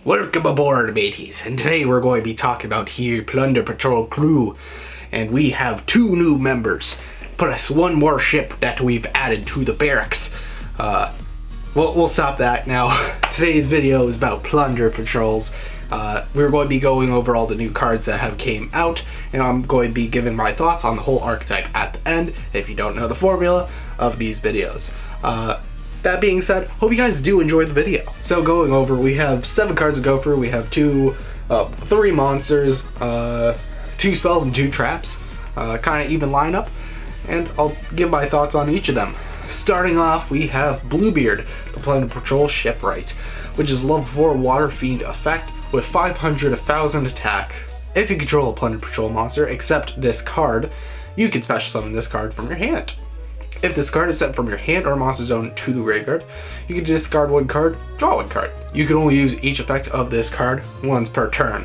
Welcome aboard, mateys, and today we're going to be talking about here Plunder Patrol crew, and we have 2 new members, plus 1 more ship that we've added to the barracks. We'll stop that now. Today's video is about Plunder Patrols. We're going to be going over all the new cards that have came out, and I'm going to be giving my thoughts on the whole archetype at the end, if you don't know the formula of these videos. That being said, hope you guys do enjoy the video. So going over, we have 7 cards to go through. We have 3 monsters, 2 spells and 2 traps, kind of even lineup, and I'll give my thoughts on each of them. Starting off, we have Bluebeard, the Plunder Patrol Shipwright, which is level 4 Water Fiend effect with 500 1000 attack. If you control a Plunder Patrol monster except this card, you can special summon this card from your hand. If this card is sent from your hand or monster zone to the graveyard, you can discard 1 card, draw 1 card. You can only use each effect of this card once per turn.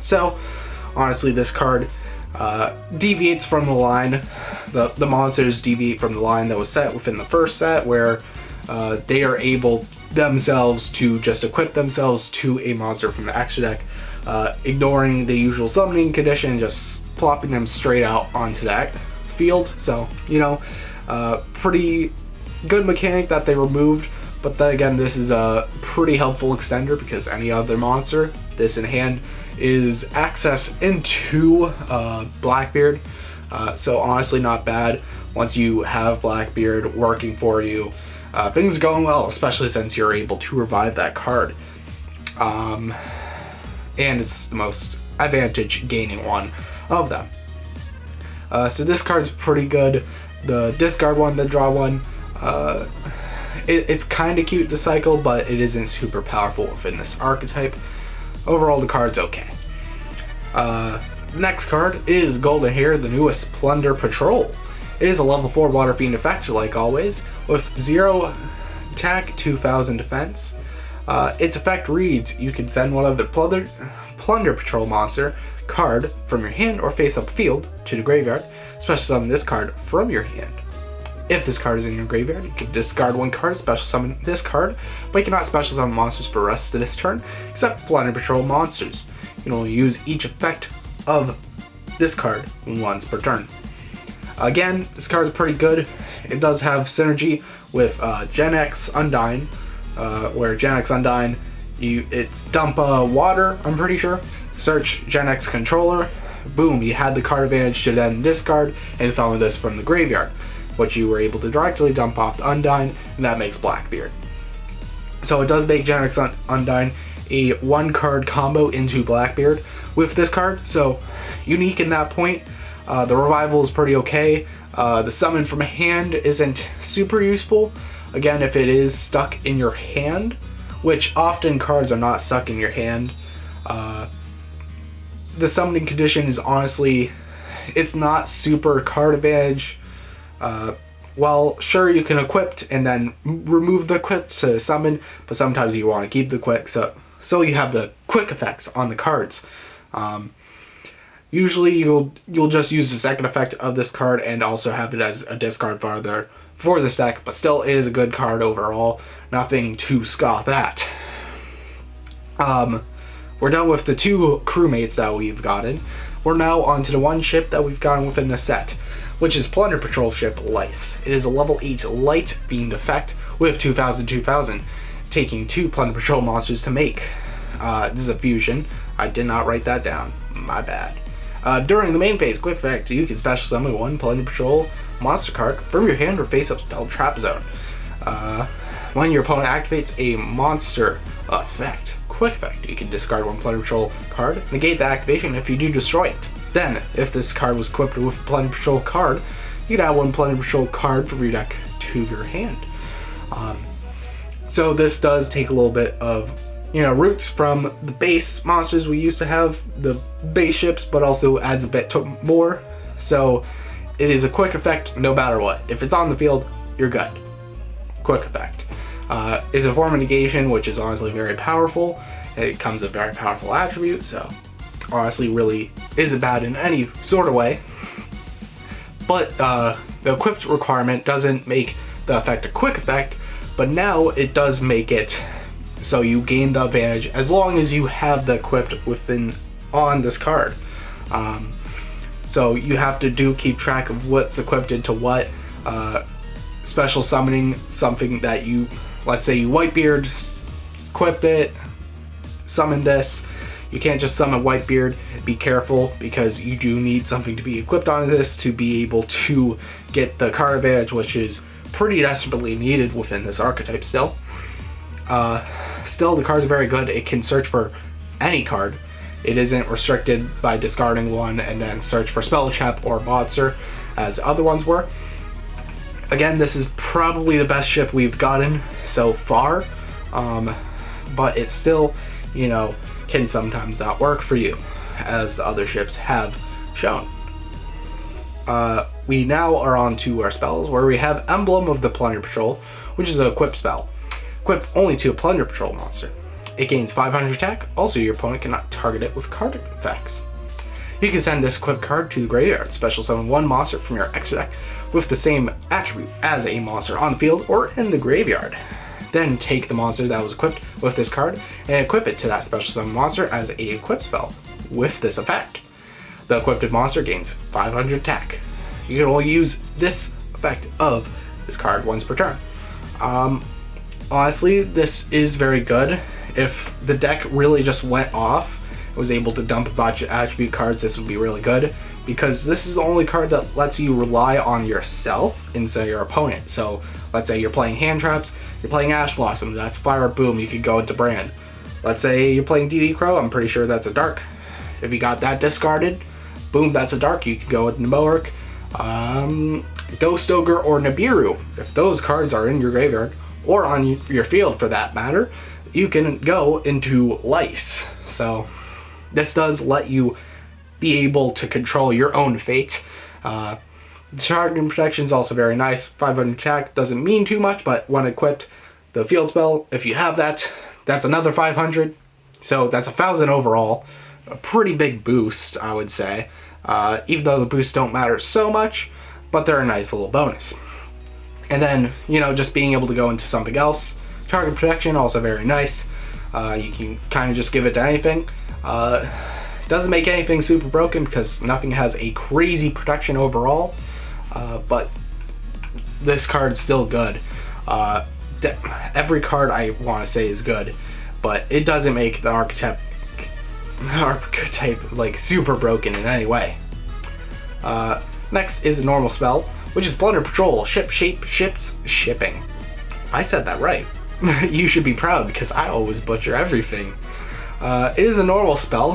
So, honestly, this card deviates from the line. The monsters deviate from the line that was set within the first set, where they are able themselves to just equip themselves to a monster from the extra deck, ignoring the usual summoning condition, just plopping them straight out onto that field. So, you know, pretty good mechanic that they removed, but then again, this is a pretty helpful extender because any other monster, this in hand, is access into Blackbeard. So honestly, not bad. Once you have Blackbeard working for you, things are going well, especially since you're able to revive that card. And it's the most advantage gaining one of them. So this card's pretty good. The discard 1, the draw 1, it's kind of cute to cycle, but it isn't super powerful within this archetype. Overall, the card's okay. Next card is Golden Hair, the newest Plunder Patrol. It is a level 4 Water Fiend effect, like always, with 0 attack, 2000 defense. Its effect reads, you can send one of the Plunder Patrol monster card from your hand or face up field to the graveyard. Special summon this card from your hand. If this card is in your graveyard, you can discard 1 card, special summon this card, but you cannot special summon monsters for the rest of this turn, except Plunder Patrol monsters. You can only use each effect of this card once per turn. Again, this card is pretty good. It does have synergy with GENEX UNDINE, where GENEX UNDINE, it's dump water, I'm pretty sure, search GENEX controller, boom, you had the card advantage to then discard and summon this from the graveyard, which you were able to directly dump off the Undyne, and that makes Blackbeard. So it does make GENEX Undyne a 1 card combo into Blackbeard with this card, so unique in that point. The revival is pretty okay. The summon from hand isn't super useful. Again, if it is stuck in your hand, which often cards are not stuck in your hand, the summoning condition is honestly, it's not super card advantage. Well, sure, you can equip and then remove the equip to summon, but sometimes you want to keep the quick, so you have the quick effects on the cards. Usually you'll just use the second effect of this card and also have it as a discard farther for this deck, but still is a good card overall. Nothing to scoff at. We're done with the 2 crewmates that we've gotten. We're now on to the 1 ship that we've gotten within the set, which is Plunder Patrol ship Lice. It is a level 8 light fiend effect with 2000, taking 2 Plunder Patrol monsters to make. This is a fusion. I did not write that down. My bad. During the main phase quick effect, you can special summon 1 Plunder Patrol monster card from your hand or face up spell trap zone. When your opponent activates a monster effect, quick effect, you can discard 1 Plunder Patrol card, negate the activation if you do destroy it. Then, if this card was equipped with a Plunder Patrol card, you can add 1 Plunder Patrol card from your deck to your hand. So this does take a little bit of, you know, roots from the base monsters we used to have, the base ships, but also adds a bit more. So it is a quick effect no matter what. If it's on the field, you're good. Quick effect. It's a form of negation, which is honestly very powerful. It comes with a very powerful attribute, so honestly really isn't bad in any sort of way. But the equipped requirement doesn't make the effect a quick effect, but now it does make it So you gain the advantage as long as you have the equipped on this card. So you have to keep track of what's equipped into what. Special summoning something that let's say you Whitebeard, equip it, summon this. You can't just summon Whitebeard. Be careful, because you do need something to be equipped on this to be able to get the card advantage, which is pretty desperately needed within this archetype still. Still, the card's very good. It can search for any card. It isn't restricted by discarding one and then search for spell check or monster as other ones were. Again, this is probably the best ship we've gotten so far, but it still, can sometimes not work for you, as the other ships have shown. We now are on to our spells, where we have Emblem of the Plunder Patrol, which is an equip spell. Equip only to a Plunder Patrol monster. It gains 500 attack. Also, your opponent cannot target it with card effects. You can send this equipped card to the graveyard. Special summon one monster from your extra deck with the same attribute as a monster on the field or in the graveyard. Then take the monster that was equipped with this card and equip it to that special summon monster as a equip spell with this effect. The equipped monster gains 500 attack. You can only use this effect of this card once per turn. Honestly, this is very good. If the deck really just went off, was able to dump a bunch of attribute cards, this would be really good, because this is the only card that lets you rely on yourself instead of your opponent. So let's say you're playing hand traps, you're playing Ash Blossom, that's fire, boom, you could go into Brand. Let's say you're playing DD Crow, I'm pretty sure that's a dark. If you got that discarded, boom, that's a dark, you could go with Nemoark, Ghost Ogre, or Nibiru. If those cards are in your graveyard, or on your field for that matter, you can go into Lice. So this does let you be able to control your own fate. The target protection is also very nice. 500 attack doesn't mean too much, but when equipped, the field spell, if you have that, that's another 500. So that's 1,000 overall. A pretty big boost, I would say. Even though the boosts don't matter so much, but they're a nice little bonus. And then, just being able to go into something else. Target protection, also very nice. You can kind of just give it to anything. Doesn't make anything super broken because nothing has a crazy protection overall, but this card's still good. Every card I want to say is good, but it doesn't make the archetype like super broken in any way. Next is a normal spell, which is Plunder Patrol, shipping. I said that right. You should be proud because I always butcher everything. It is a normal spell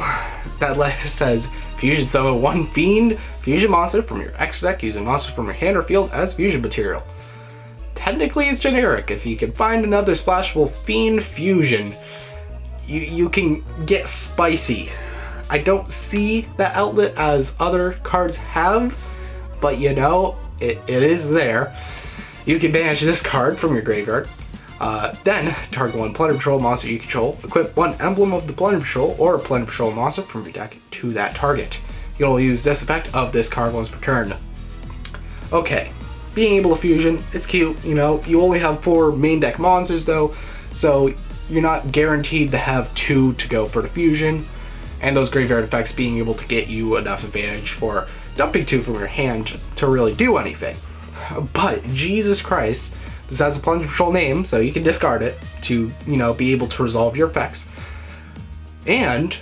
that says fusion summon one fiend fusion monster from your extra deck using monsters from your hand or field as fusion material. Technically it's generic. If you can find another splashable fiend fusion, you can get spicy. I don't see that outlet as other cards have, but it is there. You can banish this card from your graveyard. Then, target one Plunder Patrol monster you control. Equip one Emblem of the Plunder Patrol or a Plunder Patrol monster from your deck to that target. You can only use this effect of this card once per turn. Okay, being able to fusion, it's cute. You only have 4 main deck monsters though, so you're not guaranteed to have 2 to go for the fusion. And those graveyard effects being able to get you enough advantage for dumping 2 from your hand to really do anything. But Jesus Christ, this has a Plunder Patrol name, so you can discard it to, be able to resolve your effects. And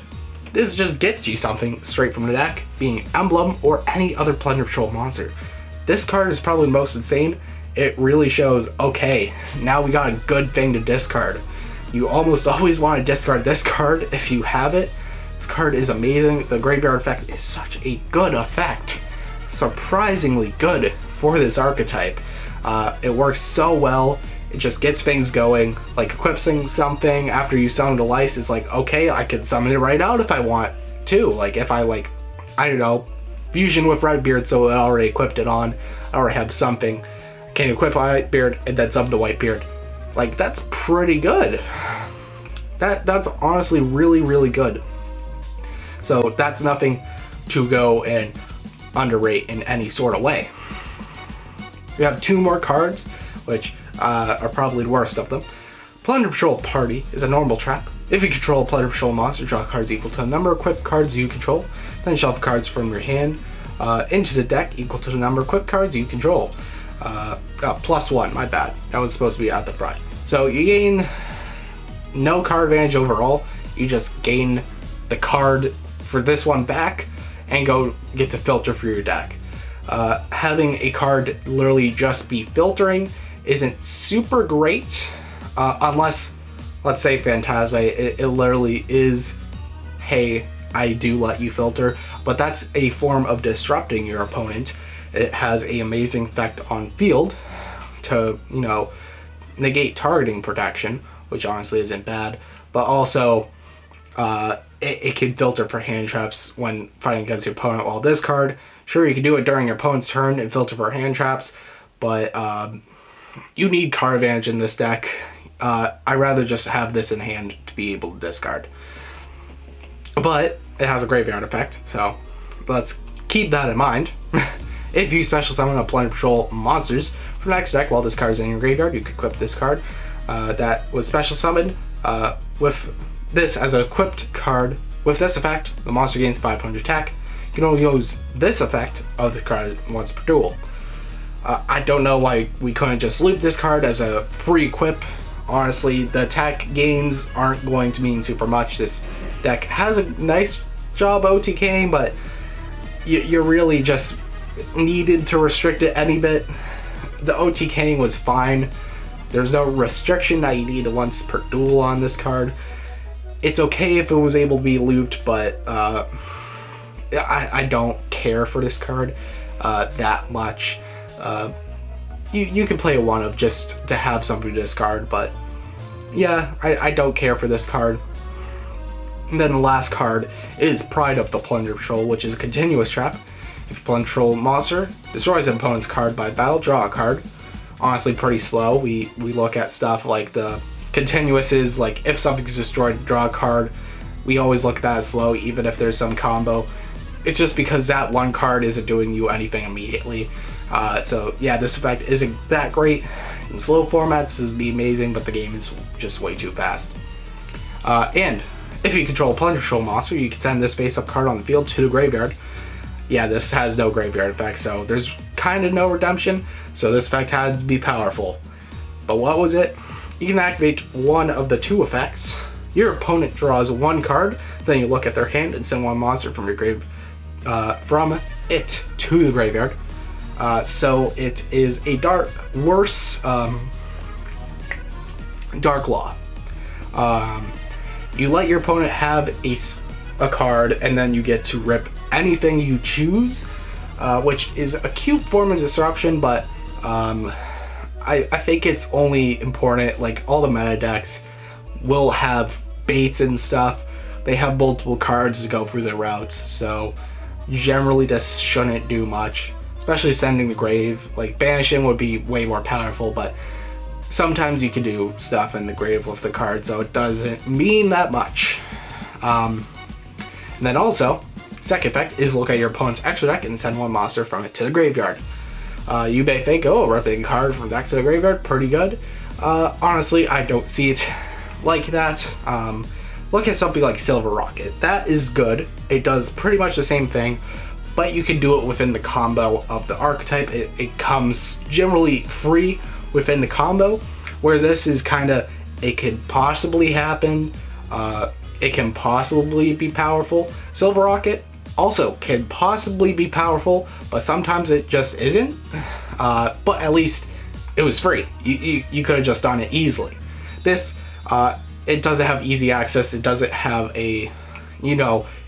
this just gets you something straight from the deck, being Emblem or any other Plunder Patrol monster. This card is probably the most insane. It really shows, okay, now we got a good thing to discard. You almost always want to discard this card if you have it. This card is amazing. The graveyard effect is such a good effect. Surprisingly good for this archetype. It works so well. It just gets things going. Like equipping something after you summon a Lice is like, okay, I can summon it right out if I want to. Like if I I don't know, fusion with Redbeard, so it already equipped it on. I already have something. I can equip Whitebeard and then summon the Whitebeard. Like that's pretty good. That's honestly really, really good. So that's nothing to go and underrate in any sort of way. We have 2 more cards, which are probably the worst of them. Plunder Patrol Party is a normal trap. If you control a Plunder Patrol monster, draw cards equal to the number of equipped cards you control, then shuffle cards from your hand into the deck equal to the number of equipped cards you control. +1, my bad. That was supposed to be at the front. So you gain no card advantage overall. You just gain the card for this one back and get to filter for your deck. Having a card literally just be filtering isn't super great, unless, let's say Phantasma, it literally is, hey, I do let you filter, but that's a form of disrupting your opponent. It has an amazing effect on field to, you know, negate targeting protection, which honestly isn't bad, but also it can filter for hand traps when fighting against your opponent. While this card, sure, you can do it during your opponent's turn and filter for hand traps, but you need card advantage in this deck. I'd rather just have this in hand to be able to discard. But it has a graveyard effect, so let's keep that in mind. If you special summon a Plunder Patrol monsters from the next deck while this card is in your graveyard, you can equip this card that was special summoned with this as an equipped card. With this effect, the monster gains 500 attack. You can only use this effect of the card once per duel. I don't know why we couldn't just loop this card as a free equip. Honestly, the attack gains aren't going to mean super much. This deck has a nice job OTKing, but you really just needed to restrict it any bit. The OTKing was fine. There's no restriction that you need once per duel on this card. It's okay if it was able to be looped, but I don't care for this card that much. You can play a one of just to have something to discard, but yeah, I don't care for this card. And then the last card is Pride of the Plunder Patrol, which is a continuous trap. If your Plunder Patrol monster destroys an opponent's card by battle, draw a card. Honestly, pretty slow. We look at stuff like the continuouses, like if something's destroyed, draw a card. We always look at that as slow, even if there's some combo. It's just because that one card isn't doing you anything immediately. So yeah, this effect isn't that great. In slow formats, this would be amazing, but the game is just way too fast. And if you control a Plunder Patrol monster, you can send this face-up card on the field to the graveyard. Yeah, this has no graveyard effect, so there's kind of no redemption, so this effect had to be powerful. But what was it? You can activate one of the two effects. Your opponent draws one card, then you look at their hand and send one monster from your grave, from it to the graveyard. So it is a worse Dark Law. You let your opponent have a card, and then you get to rip anything you choose, which is a cute form of disruption, but I think it's only important, like all the meta decks will have baits and stuff. They have multiple cards to go through their routes, so generally this shouldn't do much, especially sending the grave. Like banishing would be way more powerful, but sometimes you can do stuff in the grave with the card, so it doesn't mean that much. And then also, second effect is look at your opponent's extra deck and send one monster from it to the graveyard. You may think, oh, ripping a card from deck to the graveyard, pretty good. Honestly, I don't see it like that. Look at something like Silverrokket. That is good. It does pretty much the same thing, but you can do it within the combo of the archetype. It comes generally free within the combo, where this is kind of, it could possibly happen. It can possibly be powerful. Silverrokket also can possibly be powerful, but sometimes it just isn't. But at least it was free. You could have just done it easily. This, it doesn't have easy access. It doesn't have a,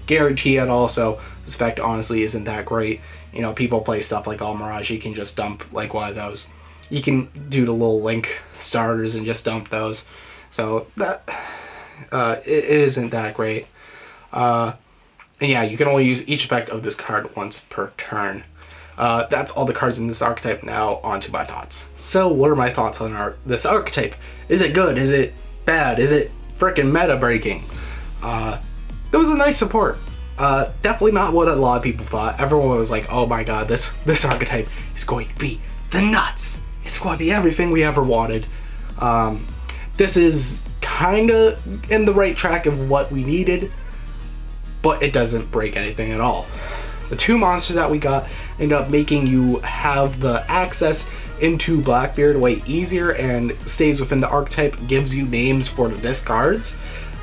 guarantee at all. So this effect honestly isn't that great. People play stuff like All Mirage. You can just dump like one of those. You can do the little Link starters and just dump those. So that it isn't that great. And yeah, you can only use each effect of this card once per turn. That's all the cards in this archetype. Now on to my thoughts. So what are my thoughts on this archetype? Is it good? Is it bad? Is it freaking meta breaking? It was a nice support. Definitely not what a lot of people thought. Everyone was like, oh my god, this archetype is going to be the nuts. It's going to be everything we ever wanted. this is kind of in the right track of what we needed, but it doesn't break anything at all. The 2 monsters that we got end up making you have the access into Blackbeard way easier and stays within the archetype, gives you names for the discards.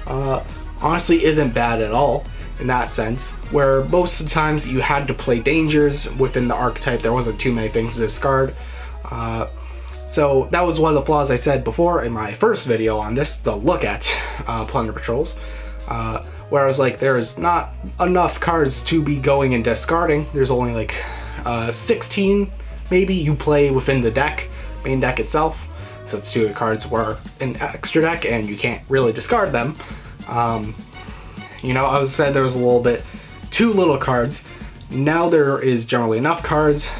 Honestly isn't bad at all in that sense, where most of the times you had to play dangers within the archetype. There wasn't too many things to discard. So that was one of the flaws I said before in my first video on this, the look at Plunder Patrols, where I was like, there's not enough cards to be going and discarding. There's only like 16 maybe you play within the deck, main deck itself, since 2 of the cards were in extra deck and you can't really discard them. You know, I was said there was a little bit too little cards. Now there is generally enough cards.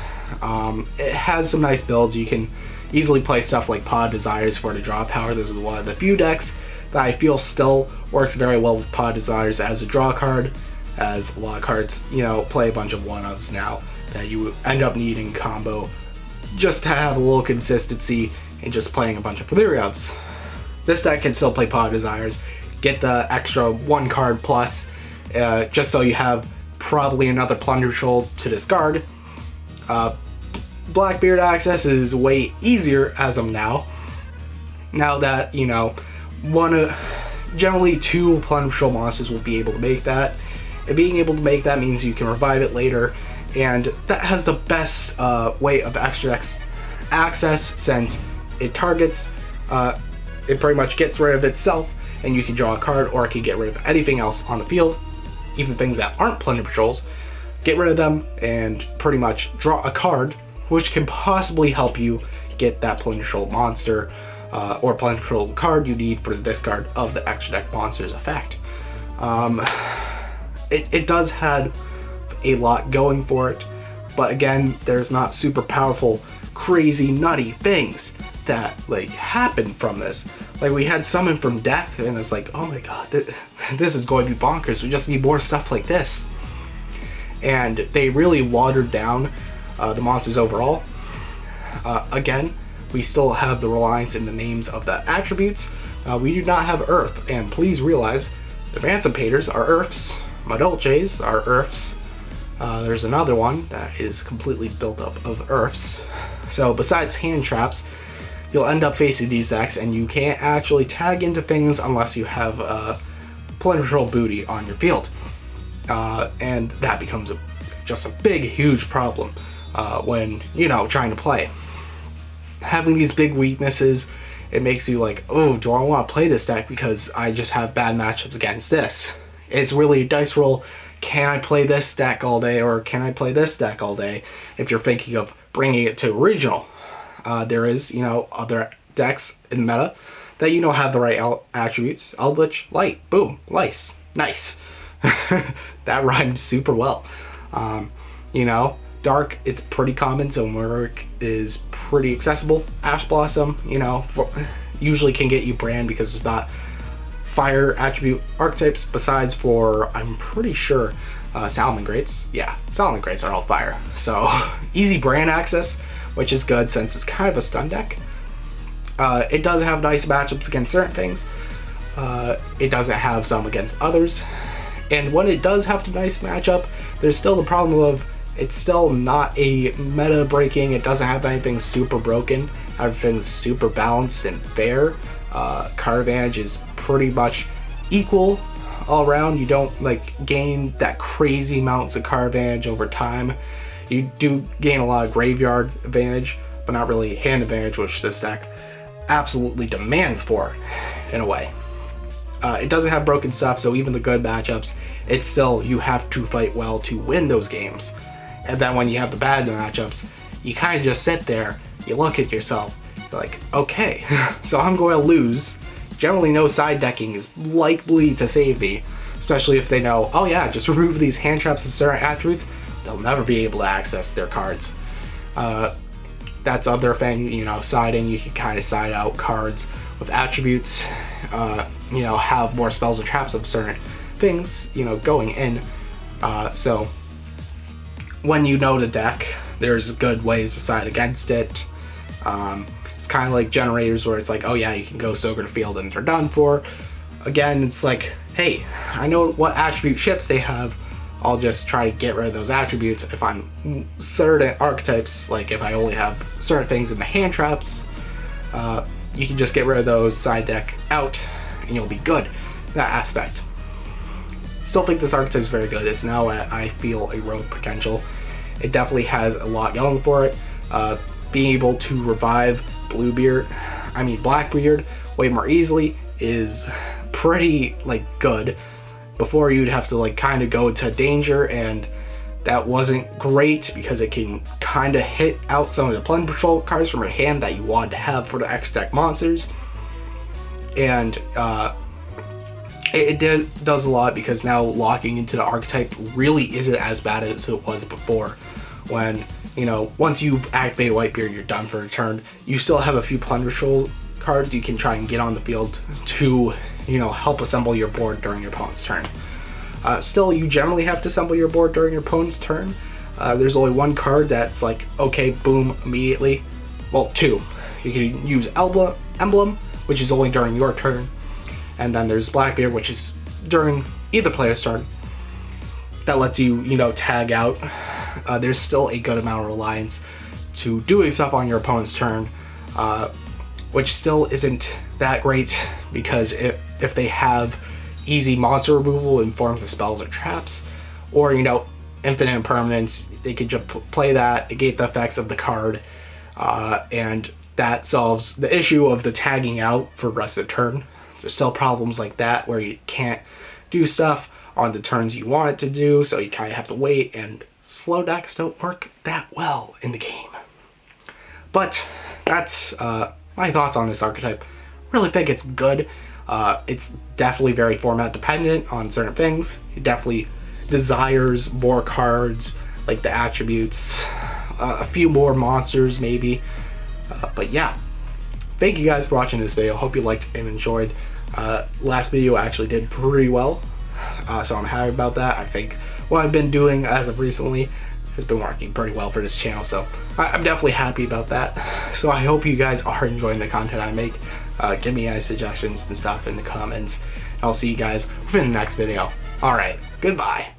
It has some nice builds. You can easily play stuff like Pod Desires for the draw power. This is one of the few decks that I feel still works very well with Pod Desires as a draw card, as a lot of cards, you know, play a bunch of 1-ofs now that you end up needing combo just to have a little consistency in just playing a bunch of 3-ofs. This deck can still play Pod Desires, get the extra 1 card plus, just so you have probably another Plunder Patrol to discard. Blackbeard access is way easier as of now. Now that, you know, generally 2 Plunder Patrol monsters will be able to make that. And being able to make that means you can revive it later, and that has the best way of extra deck access, since it targets, it pretty much gets rid of itself, and you can draw a card, or it can get rid of anything else on the field, even things that aren't Plunder Patrols. Get rid of them and pretty much draw a card, which can possibly help you get that Plunder Patrol monster or Plunder Patrol card you need for the discard of the extra deck monster's effect. It does have a lot going for it, but again, there's not super powerful, crazy, nutty things that like happen from this. Like, we had summon from death, and it's like, oh my god, this is going to be bonkers. We just need more stuff like this. And they really watered down the monsters overall. Again, we still have the reliance in the names of the attributes. We do not have Earth, and please realize the Emancipators are Earths, Madolches are Earths. There's another one that is completely built up of Earths. So besides hand traps, you'll end up facing these decks, and you can't actually tag into things unless you have Plunder Patrol booty on your field. And that becomes just a big, huge problem when, you know, trying to play. Having these big weaknesses, it makes you like, oh, do I want to play this deck because I just have bad matchups against this? It's really a dice roll. Can I play this deck all day, or can I play this deck all day? If you're thinking of bringing it to regional, there is, you know, other decks in meta that, you know, have the right attributes. Eldritch, Light, boom, Lice, nice. That rhymed super well. You know, Dark, it's pretty common, so Murk is pretty accessible. Ash Blossom, you know, usually can get you Brand because it's not fire attribute archetypes, besides for, I'm pretty sure, Salamangreats. Yeah, Salamangreats are all fire. So, easy Brand access, which is good since it's kind of a stun deck. It does have nice matchups against certain things. It doesn't have some against others. And when it does have a nice matchup, there's still the problem of it's still not a meta breaking. It doesn't have anything super broken. Everything's super balanced and fair. Card advantage is pretty much equal all around. You don't like gain that crazy amounts of card advantage over time. You do gain a lot of graveyard advantage, but not really hand advantage, which this deck absolutely demands for in a way. It doesn't have broken stuff, so even the good matchups, it's still, you have to fight well to win those games. And then when you have the bad matchups, you kind of just sit there, you look at yourself, you're like, okay, so I'm going to lose. Generally, no side decking is likely to save me, especially if they know, oh yeah, just remove these hand traps of certain attributes, they'll never be able to access their cards. That's other thing, you know, siding, you can kind of side out cards with attributes, you know, have more spells or traps of certain things, you know, going in. So when you know the deck, there's good ways to side against it. It's kind of like generators where it's like, oh yeah, you can ghost over the field and they're done for. Again, it's like, hey, I know what attribute ships they have. I'll just try to get rid of those attributes. If I'm certain archetypes, like if I only have certain things in the hand traps, you can just get rid of those, side deck out, and you'll be good in that aspect. Still think this archetype is very good. It's now at, I feel, a rogue potential. It definitely has a lot going for it. Being able to revive Blackbeard way more easily is pretty like good. Before you'd have to like kind of go to danger, and that wasn't great because it can kind of hit out some of the Plunder Patrol cards from your hand that you wanted to have for the extra deck monsters. And it does a lot because now locking into the archetype really isn't as bad as it was before. When, you know, once you've activated Whitebeard, you're done for a turn. You still have a few Plunder Patrol cards you can try and get on the field to, you know, help assemble your board during your opponent's turn. Still, you generally have to assemble your board during your opponent's turn. There's only one card that's like, okay, boom, immediately. Well, two. You can use Emblem, which is only during your turn. And then there's Blackbeard, which is during either player's turn. That lets you, you know, tag out. There's still a good amount of reliance to doing stuff on your opponent's turn, which still isn't that great because if they have easy monster removal in forms of spells or traps, or, you know, infinite impermanence, they could just play that, negate the effects of the card, and that solves the issue of the tagging out for the rest of the turn. There's still problems like that where you can't do stuff on the turns you want it to do, so you kind of have to wait, and slow decks don't work that well in the game. But that's my thoughts on this archetype. Really think it's good. It's definitely very format dependent on certain things. It definitely desires more cards, like the attributes, a few more monsters maybe. But yeah, thank you guys for watching this video. Hope you liked and enjoyed. Last video actually did pretty well, so I'm happy about that. I think what I've been doing as of recently has been working pretty well for this channel, so I'm definitely happy about that. So I hope you guys are enjoying the content I make. Give me any suggestions and stuff in the comments. I'll see you guys in the next video. Alright, goodbye.